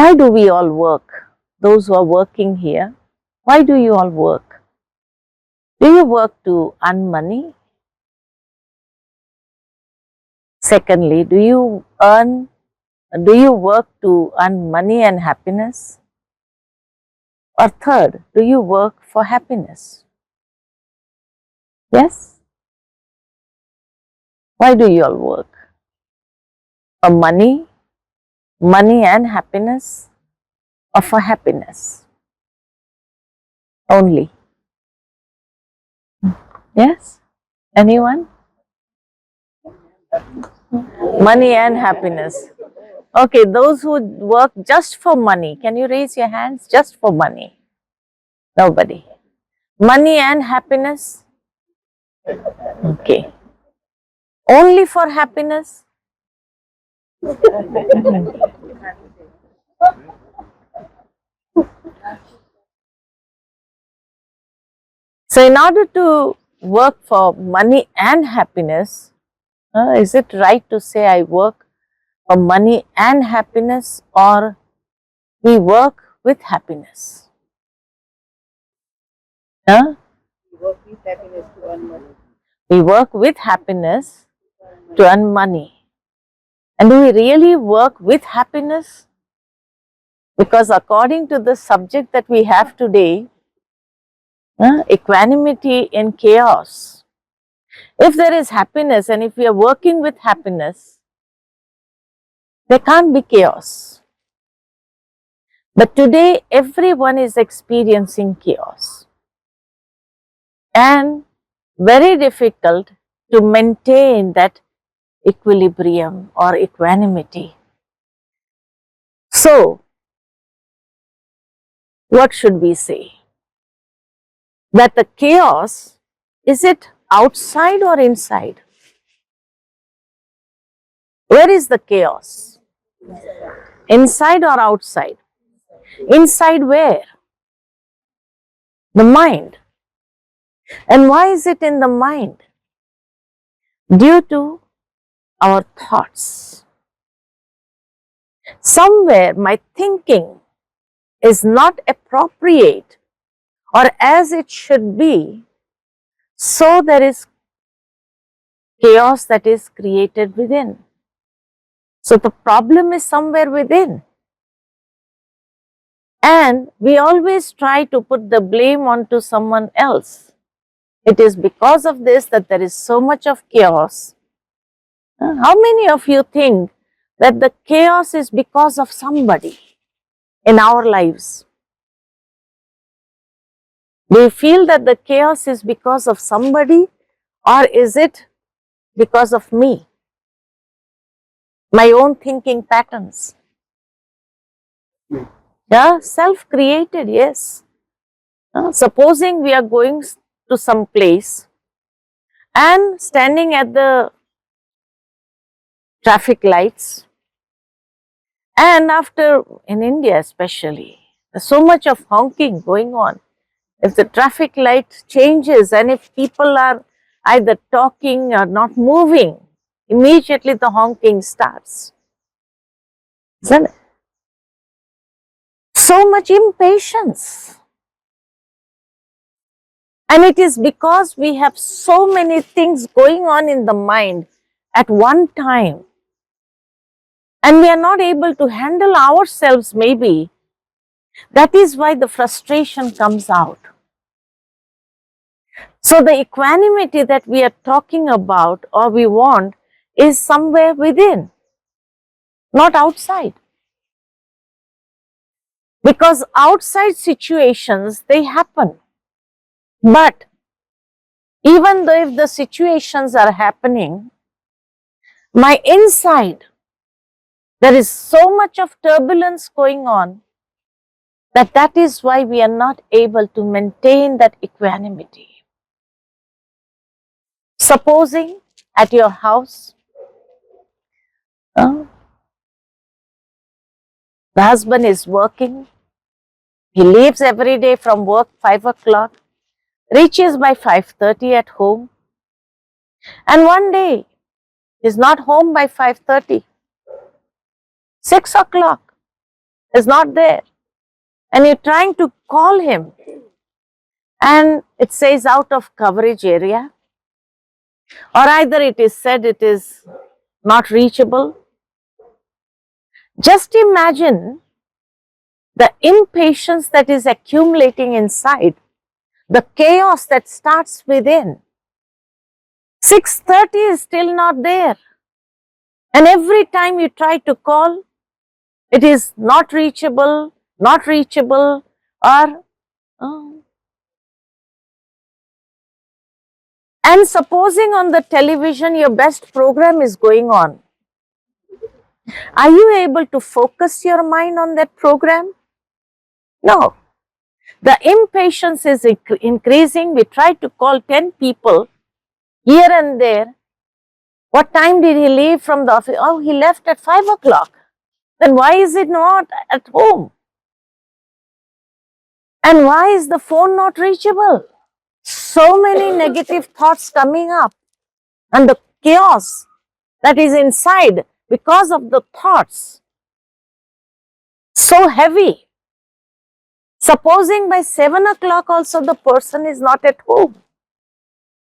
Why do we all work? Those who are working here, why do you all work? Do you work to earn money? Secondly, do you work to earn money and happiness? Or third, do you work for happiness? Yes? Why do you all work? For money and happiness, or for happiness only? Yes? Anyone? Money and happiness. Okay, those who work just for money, can you raise your hands? Just for money? Nobody. Money and happiness? Okay. Only for happiness? So, in order to work for money and happiness, is it right to say I work for money and happiness, or we work with happiness? Huh? We work with happiness to earn money. We work with happiness to earn money. And do we really work with happiness? Because according to the subject that we have today, equanimity in chaos, if there is happiness and if we are working with happiness, there can't be chaos. But today everyone is experiencing chaos and very difficult to maintain that equilibrium or equanimity. So, what should we say? That the chaos, is it outside or inside? Where is the chaos? Inside or outside? Inside where? The mind. And why is it in the mind? Due to our thoughts. Somewhere my thinking is not appropriate or as it should be, so there is chaos that is created within. So the problem is somewhere within. And we always try to put the blame onto someone else. It is because of this that there is so much of chaos. How many of you think that the chaos is because of somebody in our lives? Do you feel that the chaos is because of somebody, or is it because of me? My own thinking patterns. Yeah, self-created, yes. Supposing we are going to some place and standing at the traffic lights, and after, in India especially, there's so much of honking going on. If the traffic light changes and if people are either talking or not moving, immediately the honking starts. Isn't it? So much impatience. And it is because we have so many things going on in the mind at one time. And we are not able to handle ourselves maybe. That is why the frustration comes out. So the equanimity that we are talking about or we want is somewhere within, not outside. Because outside situations, they happen. But even though if the situations are happening, my inside, there is so much of turbulence going on that is why we are not able to maintain that equanimity. Supposing at your house, the husband is working, he leaves every day from work 5 o'clock, reaches by 5:30 at home, and one day is not home by 5:30, 6 o'clock. is not there. And you're trying to call him and it says out of coverage area, or either it is said it is not reachable. Just imagine the impatience that is accumulating inside, the chaos that starts within. 6:30 is still not there. And every time you try to call, it is not reachable, or oh. And supposing on the television your best program is going on, are you able to focus your mind on that program? No. The impatience is increasing. We try to call 10 people here and there. What time did he leave from the office? Oh, he left at 5 o'clock. Then why is it not at home? And why is the phone not reachable? So many negative thoughts coming up, and the chaos that is inside because of the thoughts so heavy. Supposing by 7 o'clock also the person is not at home.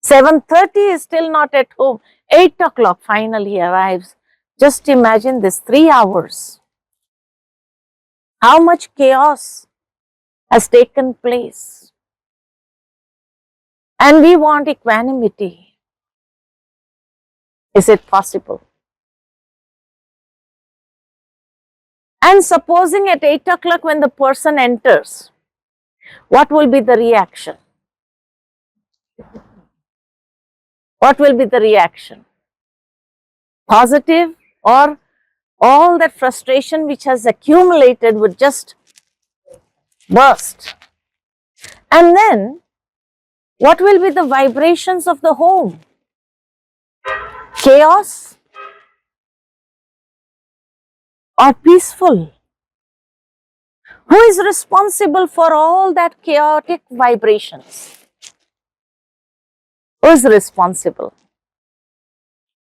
7:30 is still not at home. 8 o'clock finally arrives. Just imagine this 3 hours. How much chaos has taken place. And we want equanimity. Is it possible? And supposing at 8 o'clock when the person enters, what will be the reaction? What will be the reaction? Positive, or all that frustration which has accumulated would just burst? And then, what will be the vibrations of the home? Chaos or peaceful? Who is responsible for all that chaotic vibrations? Who is responsible?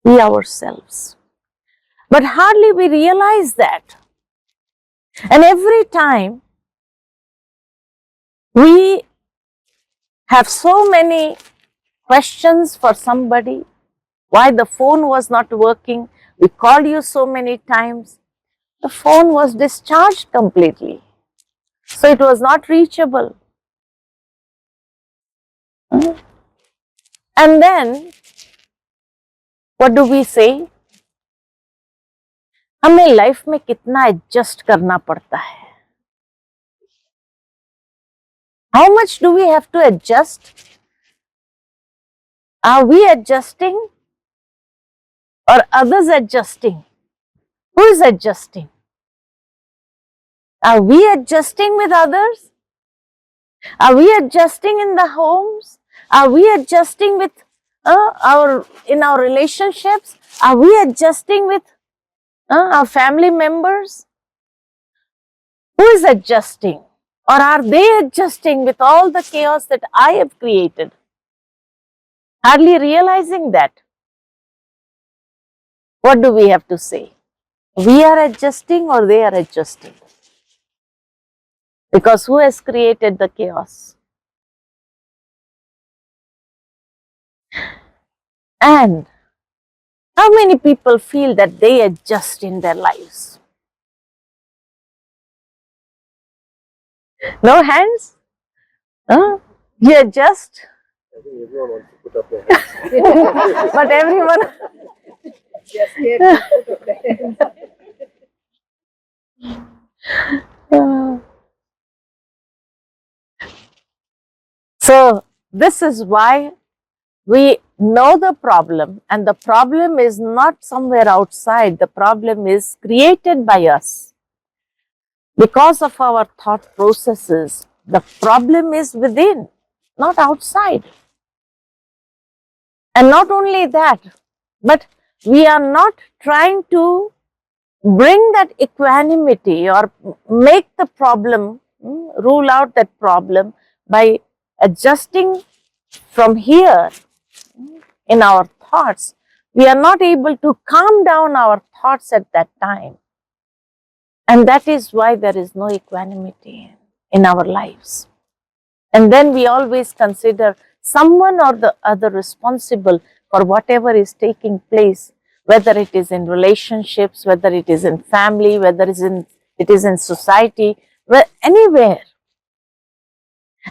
We ourselves. But hardly we realize that. And every time we have so many questions for somebody, why the phone was not working, we called you so many times, the phone was discharged completely. So it was not reachable. And then, what do we say? हमें life में कितना adjust करना पड़ता है? How much do we have to adjust? Are we adjusting or others adjusting? Who is adjusting? Are we adjusting with others? Are we adjusting in the homes? Are we adjusting with in our relationships? Are we adjusting with our family members? Who is adjusting? Or are they adjusting with all the chaos that I have created? Hardly realizing that. What do we have to say? We are adjusting or they are adjusting? Because who has created the chaos? And how many people feel that they adjust in their lives? No hands? You adjust? I think everyone wants to put up their hands. But everyone... Just scared to put up their hands. So, this is why we know the problem, and the problem is not somewhere outside, the problem is created by us. Because of our thought processes, the problem is within, not outside. And not only that, but we are not trying to bring that equanimity or make the problem, rule out that problem by adjusting from here in our thoughts. We are not able to calm down our thoughts at that time. And that is why there is no equanimity in our lives. And then we always consider someone or the other responsible for whatever is taking place, whether it is in relationships, whether it is in family, whether it is in society, anywhere.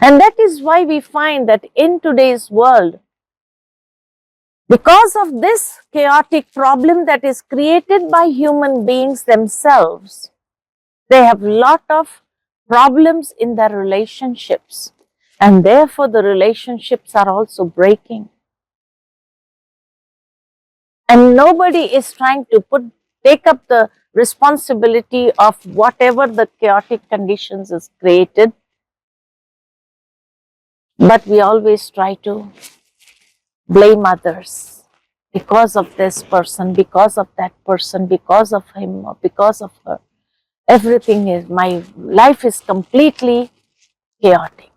And that is why we find that in today's world, because of this chaotic problem that is created by human beings themselves, they have lot of problems in their relationships, and therefore the relationships are also breaking. And nobody is trying to take up the responsibility of whatever the chaotic conditions is created, but we always try to blame others because of this person, because of that person, because of him or because of her. Everything is, my life is completely chaotic.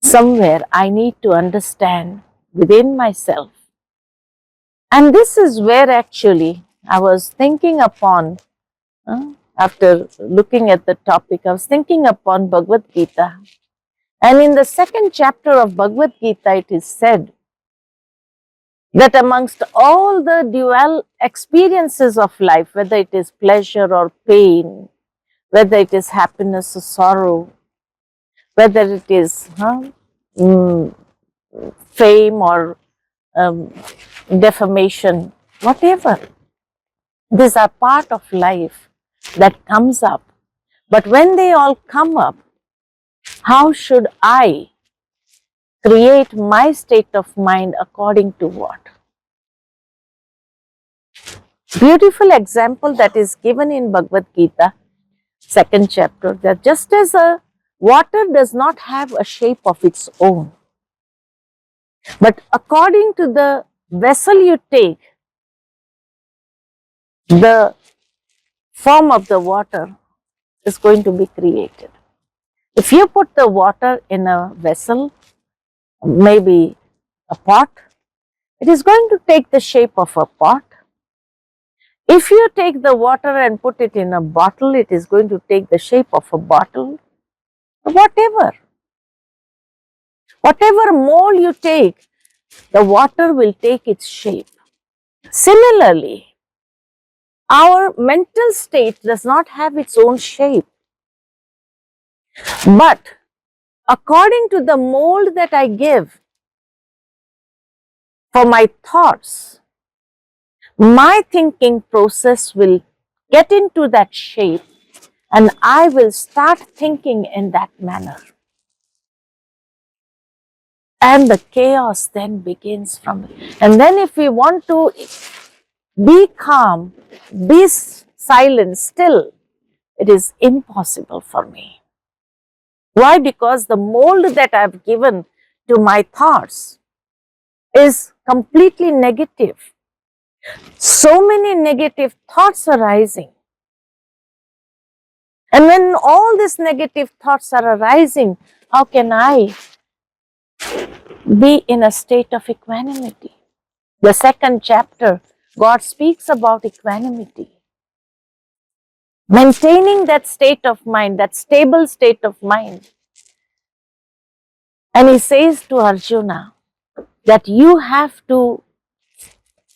Somewhere I need to understand within myself. And this is where actually I was thinking upon, after looking at the topic, I was thinking upon Bhagwad Gita. And in the second chapter of Bhagwad Gita, it is said that amongst all the dual experiences of life, whether it is pleasure or pain, whether it is happiness or sorrow, whether it is fame or defamation, whatever, these are part of life that comes up. But when they all come up, how should I create my state of mind according to what? Beautiful example that is given in Bhagwad Gita, second chapter, that just as a water does not have a shape of its own, but according to the vessel you take, the form of the water is going to be created. If you put the water in a vessel, maybe a pot, it is going to take the shape of a pot. If you take the water and put it in a bottle, it is going to take the shape of a bottle. Whatever mold you take, the water will take its shape. Similarly, our mental state does not have its own shape, but according to the mold that I give for my thoughts, my thinking process will get into that shape and I will start thinking in that manner. And the chaos then begins from it. And then if we want to be calm, be silent, still, it is impossible for me. Why? Because the mold that I have given to my thoughts is completely negative. So many negative thoughts are arising. And when all these negative thoughts are arising, how can I be in a state of equanimity? The second chapter, God speaks about equanimity. Maintaining that state of mind, that stable state of mind. And he says to Arjuna that you have to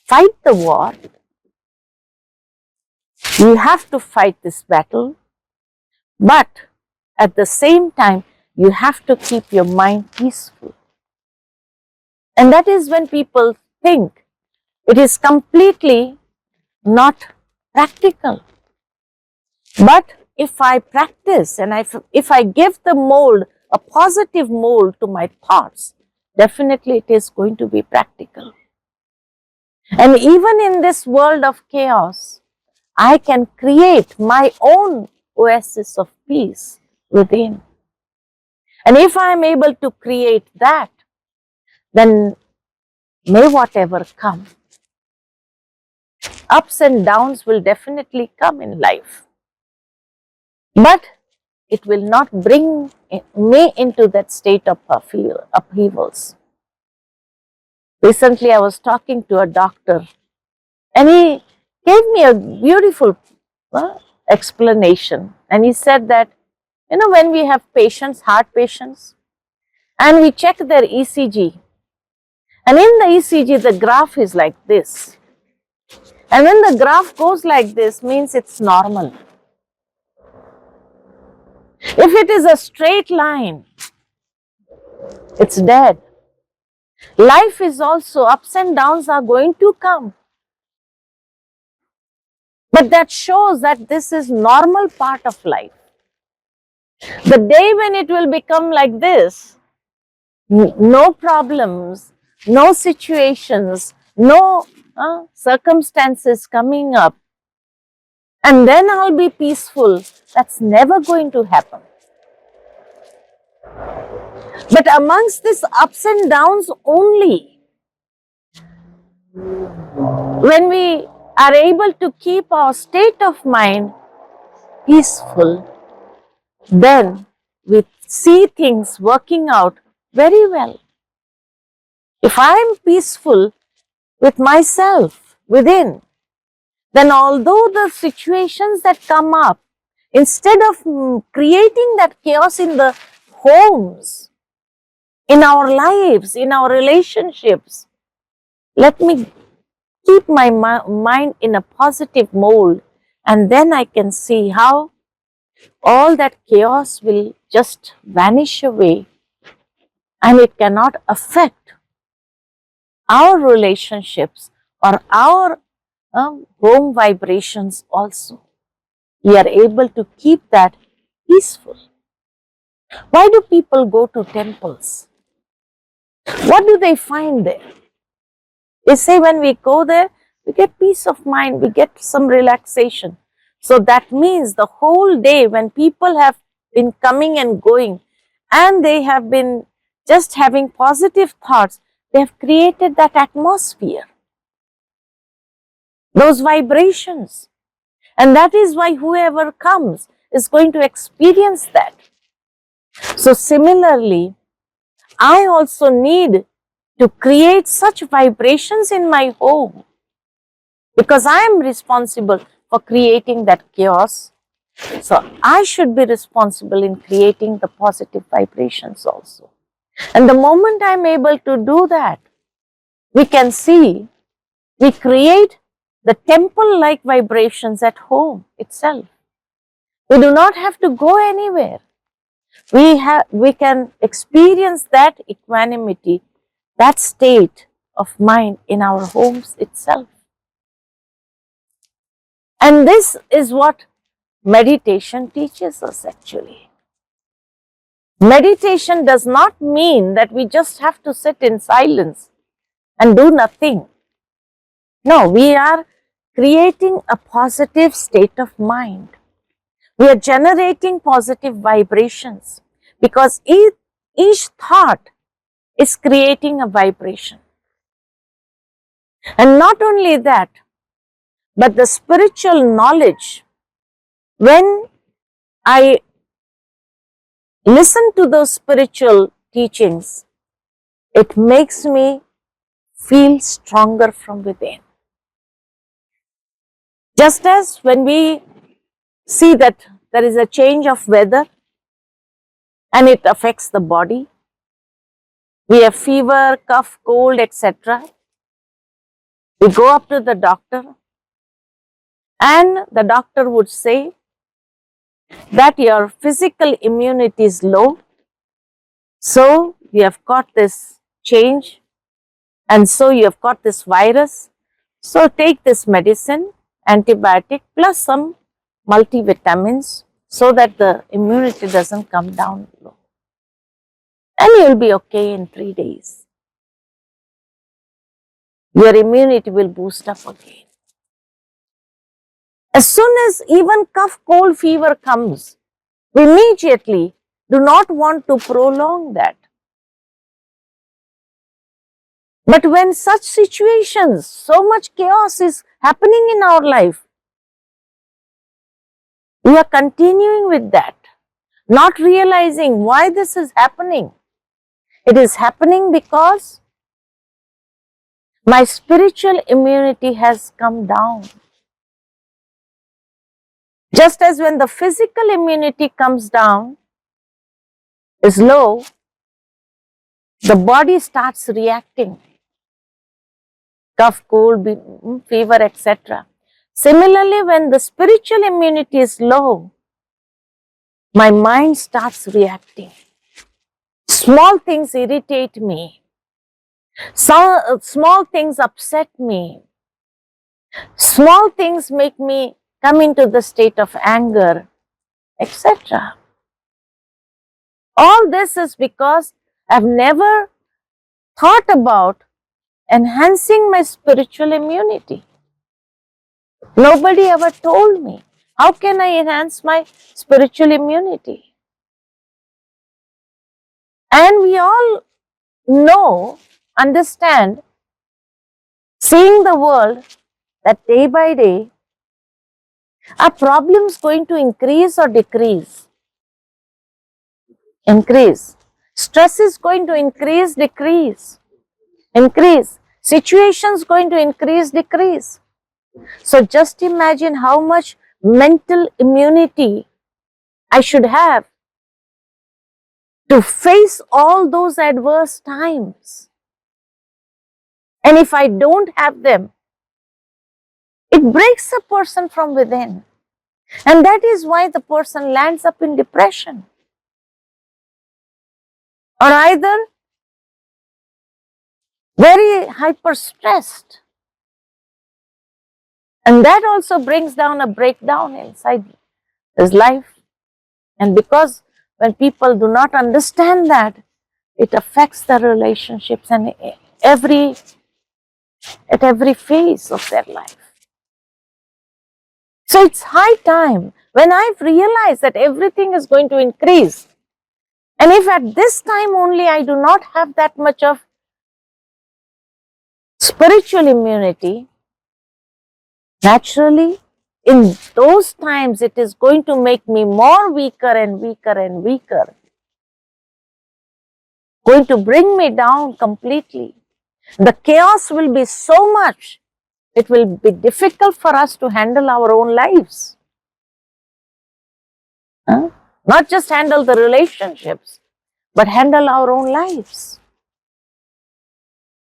fight the war. You have to fight this battle. But at the same time, you have to keep your mind peaceful. And that is when people think it is completely not practical. But if I practice and if I give the mold, a positive mold to my thoughts, definitely it is going to be practical. And even in this world of chaos, I can create my own oasis of peace within. And if I am able to create that, then may whatever come, ups and downs will definitely come in life. But it will not bring me into that state of upheavals. Recently, I was talking to a doctor and he gave me a beautiful explanation. And he said that, when we have patients, heart patients, and we check their ECG, and in the ECG, the graph is like this. And when the graph goes like this, means it's normal. If it is a straight line, it's dead. Life is also, ups and downs are going to come. But that shows that this is normal part of life. The day when it will become like this, no problems, no situations, no circumstances coming up, and then I'll be peaceful, that's never going to happen. But amongst these ups and downs only, when we are able to keep our state of mind peaceful, then we see things working out very well. If I am peaceful with myself within, then although the situations that come up, instead of creating that chaos in the homes, in our lives, in our relationships, let me keep my mind in a positive mold, and then I can see how all that chaos will just vanish away, and it cannot affect our relationships or our home vibrations also. We are able to keep that peaceful. Why do people go to temples? What do they find there? They say when we go there, we get peace of mind, we get some relaxation. So that means the whole day when people have been coming and going and they have been just having positive thoughts, they have created that atmosphere, those vibrations. And that is why whoever comes is going to experience that. So similarly, I also need to create such vibrations in my home, because I am responsible for creating that chaos. So I should be responsible in creating the positive vibrations also. And the moment I am able to do that, we can see we create the temple-like vibrations at home itself. We do not have to go anywhere. We can experience that equanimity, that state of mind in our homes itself. And this is what meditation teaches us actually. Meditation does not mean that we just have to sit in silence and do nothing. No, we are creating a positive state of mind. We are generating positive vibrations, because each thought is creating a vibration. And not only that, but the spiritual knowledge, when I listen to those spiritual teachings, it makes me feel stronger from within. Just as when we see that there is a change of weather and it affects the body, we have fever, cough, cold, etc. We go up to the doctor and the doctor would say that your physical immunity is low, so you have got this change, and so you have got this virus, so take this medicine, antibiotic plus some multivitamins, so that the immunity doesn't come down low. And you will be okay in 3 days. Your immunity will boost up again. As soon as even cough, cold, fever comes, we immediately do not want to prolong that. But when such situations, so much chaos is happening in our life, we are continuing with that, not realizing why this is happening. It is happening because my spiritual immunity has come down. Just as when the physical immunity comes down, is low, the body starts reacting. Cough, cold, fever, etc. Similarly, when the spiritual immunity is low, my mind starts reacting. Small things irritate me. Small things upset me. Small things make me come into the state of anger, etc. All this is because I've never thought about enhancing my spiritual immunity. Nobody ever told me. How can I enhance my spiritual immunity? And we all know, understand, seeing the world, that day by day, are problems going to increase or decrease? Increase. Stress is going to increase, decrease. Increase. Situations going to increase, decrease. So just imagine how much mental immunity I should have to face all those adverse times. And if I don't have them, it breaks a person from within. And that is why the person lands up in depression. Or either very hyper stressed. And that also brings down a breakdown inside his life. And because when people do not understand that, it affects their relationships and at every phase of their life. So it's high time, when I've realized that everything is going to increase, and if at this time only I do not have that much of spiritual immunity, naturally in those times it is going to make me more weaker and weaker and weaker, going to bring me down completely. The chaos will be so much, it will be difficult for us to handle our own lives. Not just handle the relationships, but handle our own lives.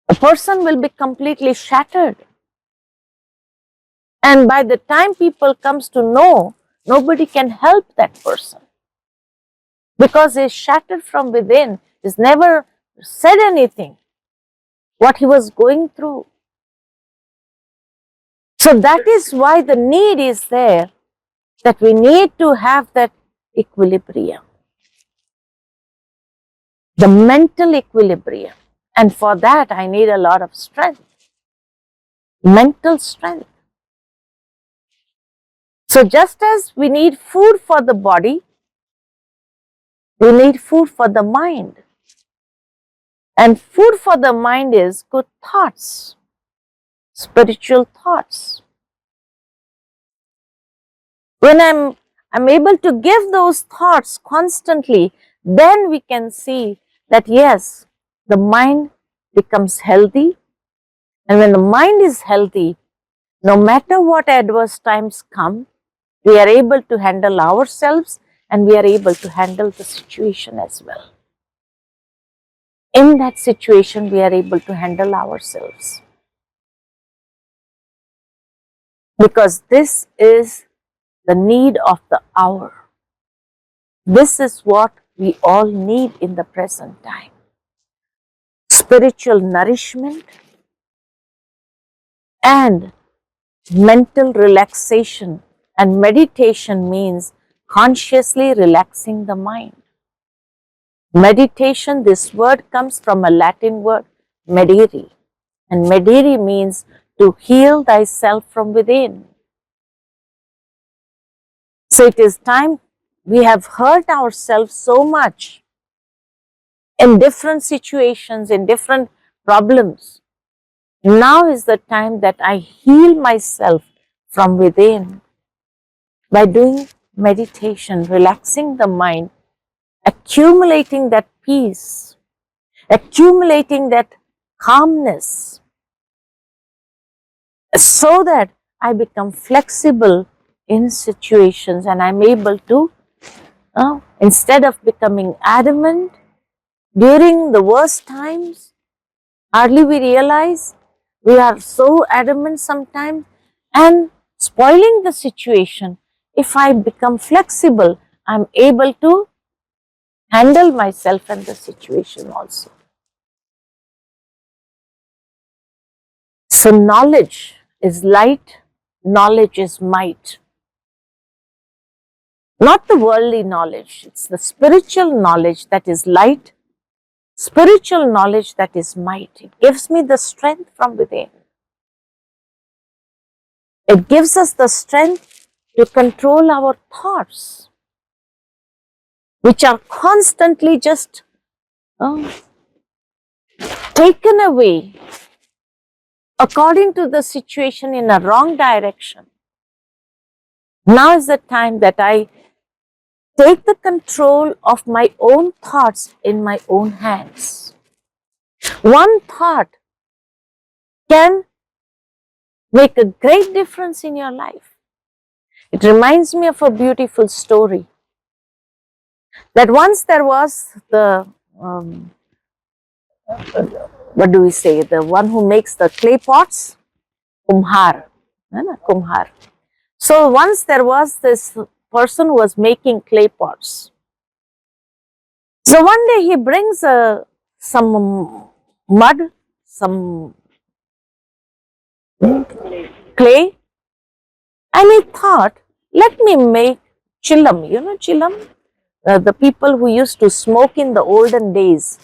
A person will be completely shattered. And by the time people comes to know, nobody can help that person. Because he's shattered from within. He's never said anything, what he was going through. So that is why the need is there, that we need to have that equilibrium. The mental equilibrium. And for that, I need a lot of strength. Mental strength. So just as we need food for the body, we need food for the mind. And food for the mind is good thoughts, spiritual thoughts. When I'm able to give those thoughts constantly, then we can see that yes, the mind becomes healthy. And when the mind is healthy, no matter what adverse times come, we are able to handle ourselves and we are able to handle the situation as well. In that situation, we are able to handle ourselves. Because this is the need of the hour. This is what we all need in the present time. Spiritual nourishment and mental relaxation. And meditation means consciously relaxing the mind. Meditation, this word comes from a Latin word, medere. And medere means to heal thyself from within. So it is time, we have hurt ourselves so much in different situations, in different problems. Now is the time that I heal myself from within by doing meditation, relaxing the mind, accumulating that peace, accumulating that calmness, so that I become flexible in situations, and I'm able to, instead of becoming adamant during the worst times, hardly we realize we are so adamant sometimes and spoiling the situation. If I become flexible, I'm able to handle myself and the situation also. So knowledge is light, knowledge is might. Not the worldly knowledge, it's the spiritual knowledge that is light, spiritual knowledge that is might. It gives me the strength from within. It gives us the strength to control our thoughts, which are constantly just taken away according to the situation in a wrong direction. Now is the time that I take the control of my own thoughts in my own hands. One thought can make a great difference in your life. It reminds me of a beautiful story that once there was the, what do we say, the one who makes the clay pots, Kumhar. Kumhar. So once there was this person who was making clay pots. So one day he brings some mud, some clay, and he thought, let me make chillam. You know chillam? The people who used to smoke in the olden days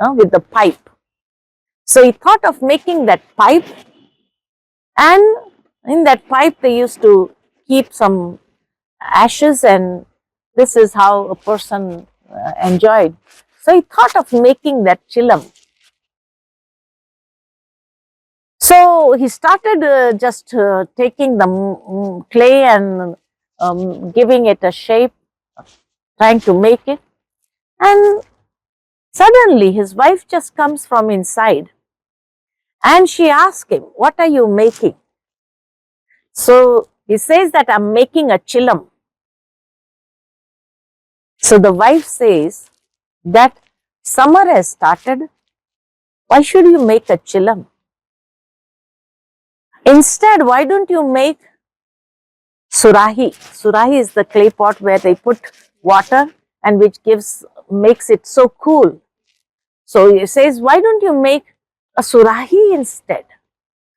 with the pipe. So he thought of making that pipe, and in that pipe they used to keep some ashes, and this is how a person enjoyed. So he thought of making that chillam. So he started just taking the clay and giving it a shape, trying to make it. And suddenly his wife just comes from inside and she asks him, what are you making? So he says that I'm making a chillam. So the wife says that summer has started. Why should you make a chillam? Instead, why don't you make surahi? Surahi is the clay pot where they put water and which makes it so cool. So he says, why don't you make a surahi instead?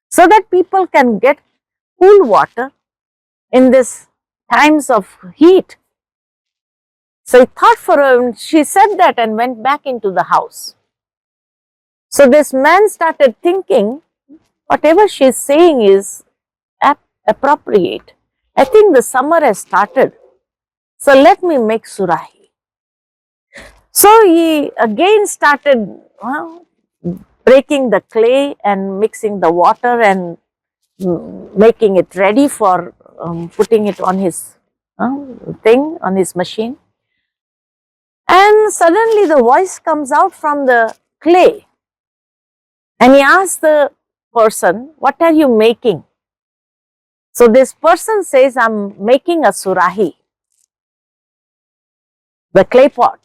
So that people can get cool water in this times of heat. So he thought for her, she said that and went back into the house. So this man started thinking, whatever she is saying is appropriate. I think the summer has started. So let me make surahi. So he again started breaking the clay and mixing the water and making it ready for putting it on his thing, on his machine. And suddenly the voice comes out from the clay and he asks the person, what are you making? So this person says, I'm making a surahi, the clay pot.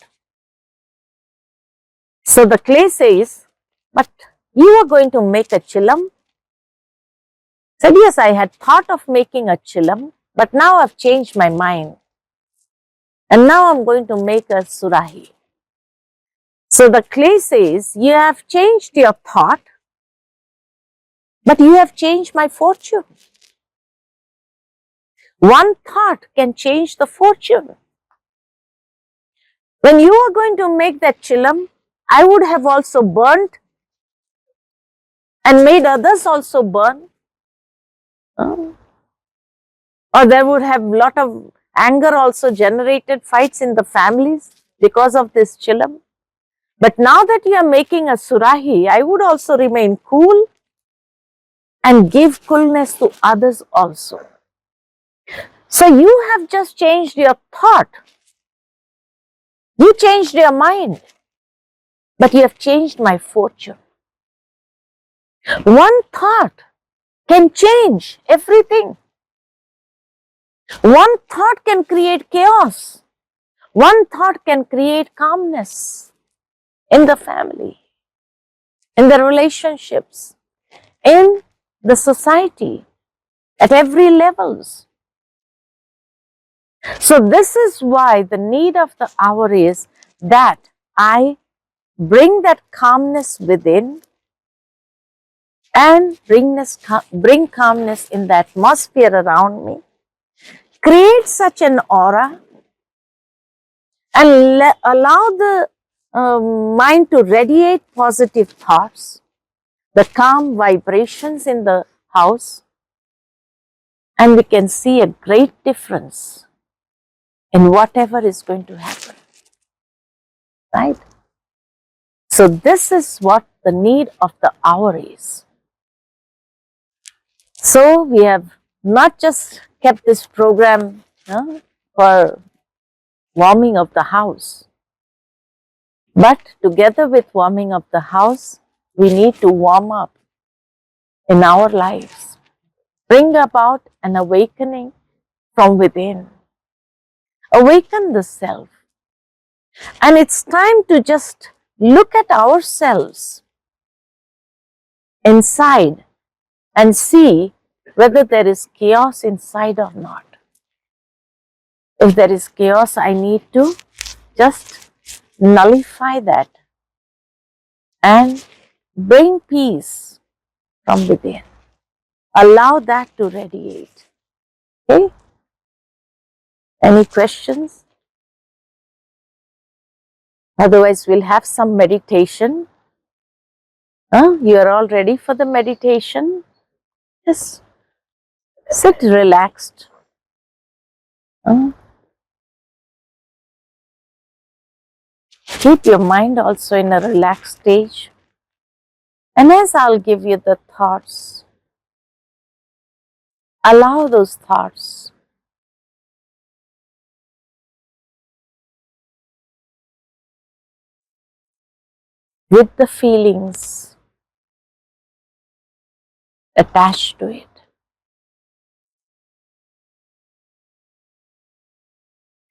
So the clay says, but you are going to make a chillam? Said, yes, I had thought of making a chillam, but now I've changed my mind. And now I'm going to make a surahi. So the clay says, you have changed your thought, but you have changed my fortune. One thought can change the fortune. When you are going to make that chillam, I would have also burnt and made others also burn. Or there would have lot of anger also generated, fights in the families because of this chillam. But now that you are making a surahi, I would also remain cool and give coolness to others also. So you have just changed your thought. You changed your mind, but you have changed my fortune. One thought can change everything. One thought can create chaos. One thought can create calmness in the family, in the relationships, in the society, at every levels. So this is why the need of the hour is that I bring that calmness within and bring calmness in the atmosphere around me, create such an aura and allow the mind to radiate positive thoughts, the calm vibrations in the house, and we can see a great difference in whatever is going to happen, right? So this is what the need of the hour is. So we have not just kept this program for warming of the house, but together with warming of the house, we need to warm up in our lives, bring about an awakening from within, awaken the self. And it's time to just look at ourselves inside and see whether there is chaos inside or not. If there is chaos, I need to just nullify that and bring peace from within. Allow that to radiate. Okay? Any questions? Otherwise, we'll have some meditation. You are all ready for the meditation? Just sit relaxed. Keep your mind also in a relaxed stage. And as I'll give you the thoughts, allow those thoughts with the feelings attached to it.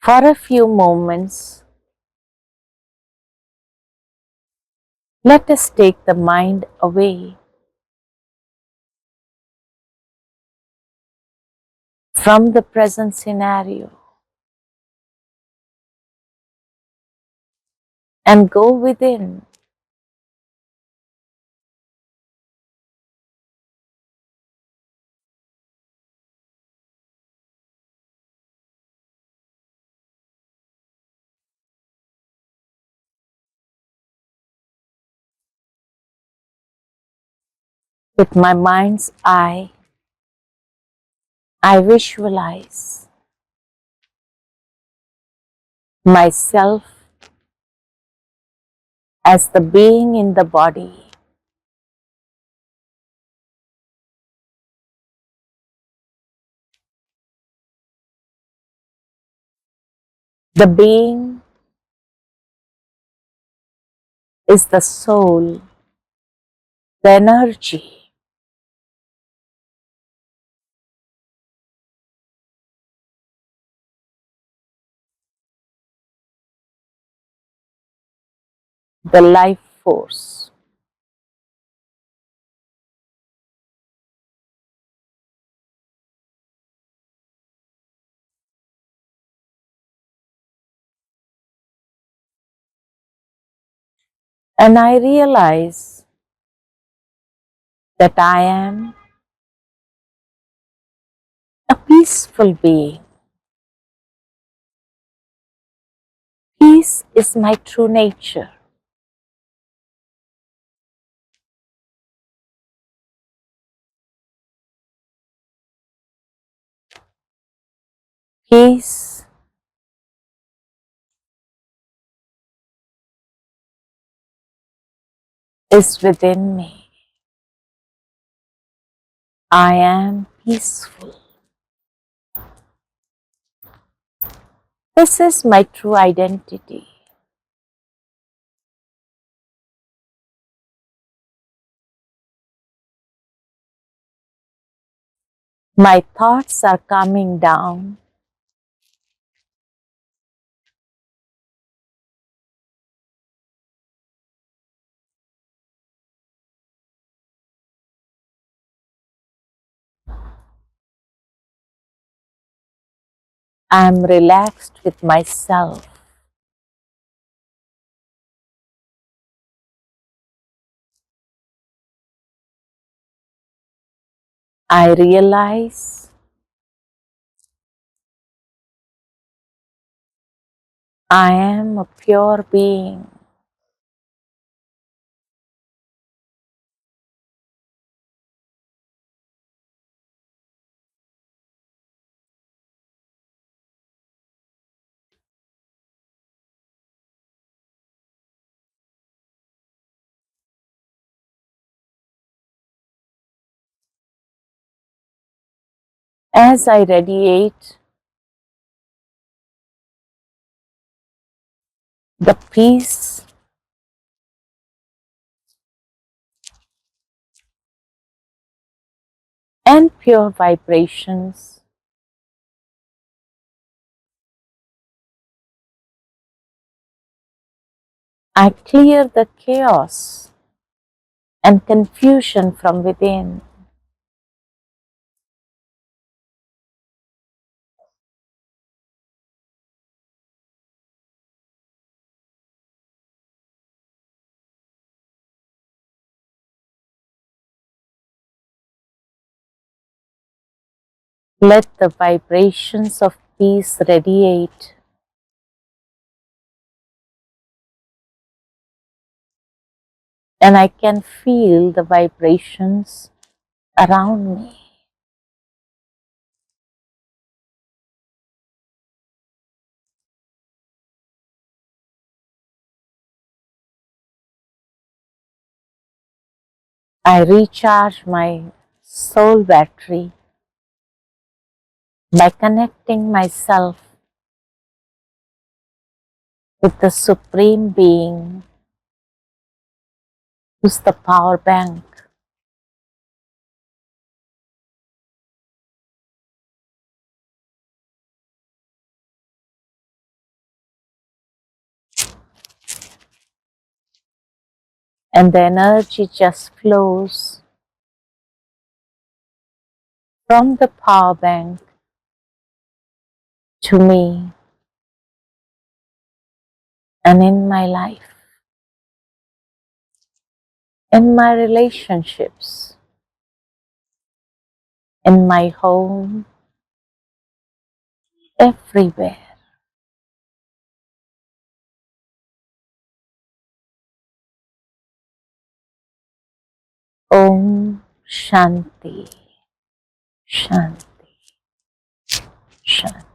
For a few moments, let us take the mind away from the present scenario and go within. With my mind's eye, I visualize myself as the being in the body. The being is the soul, the energy. The life force. And I realize that I am a peaceful being. Peace is my true nature. Peace is within me. I am peaceful. This is my true identity. My thoughts are calming down I am relaxed with myself. I realize I am a pure being. As I radiate the peace and pure vibrations, I clear the chaos and confusion from within. Let the vibrations of peace radiate, and I can feel the vibrations around me. I recharge my soul battery by connecting myself with the Supreme Being, who's the power bank. And the energy just flows from the power bank to me and in my life, in my relationships, in my home, everywhere. Om Shanti, Shanti, Shanti.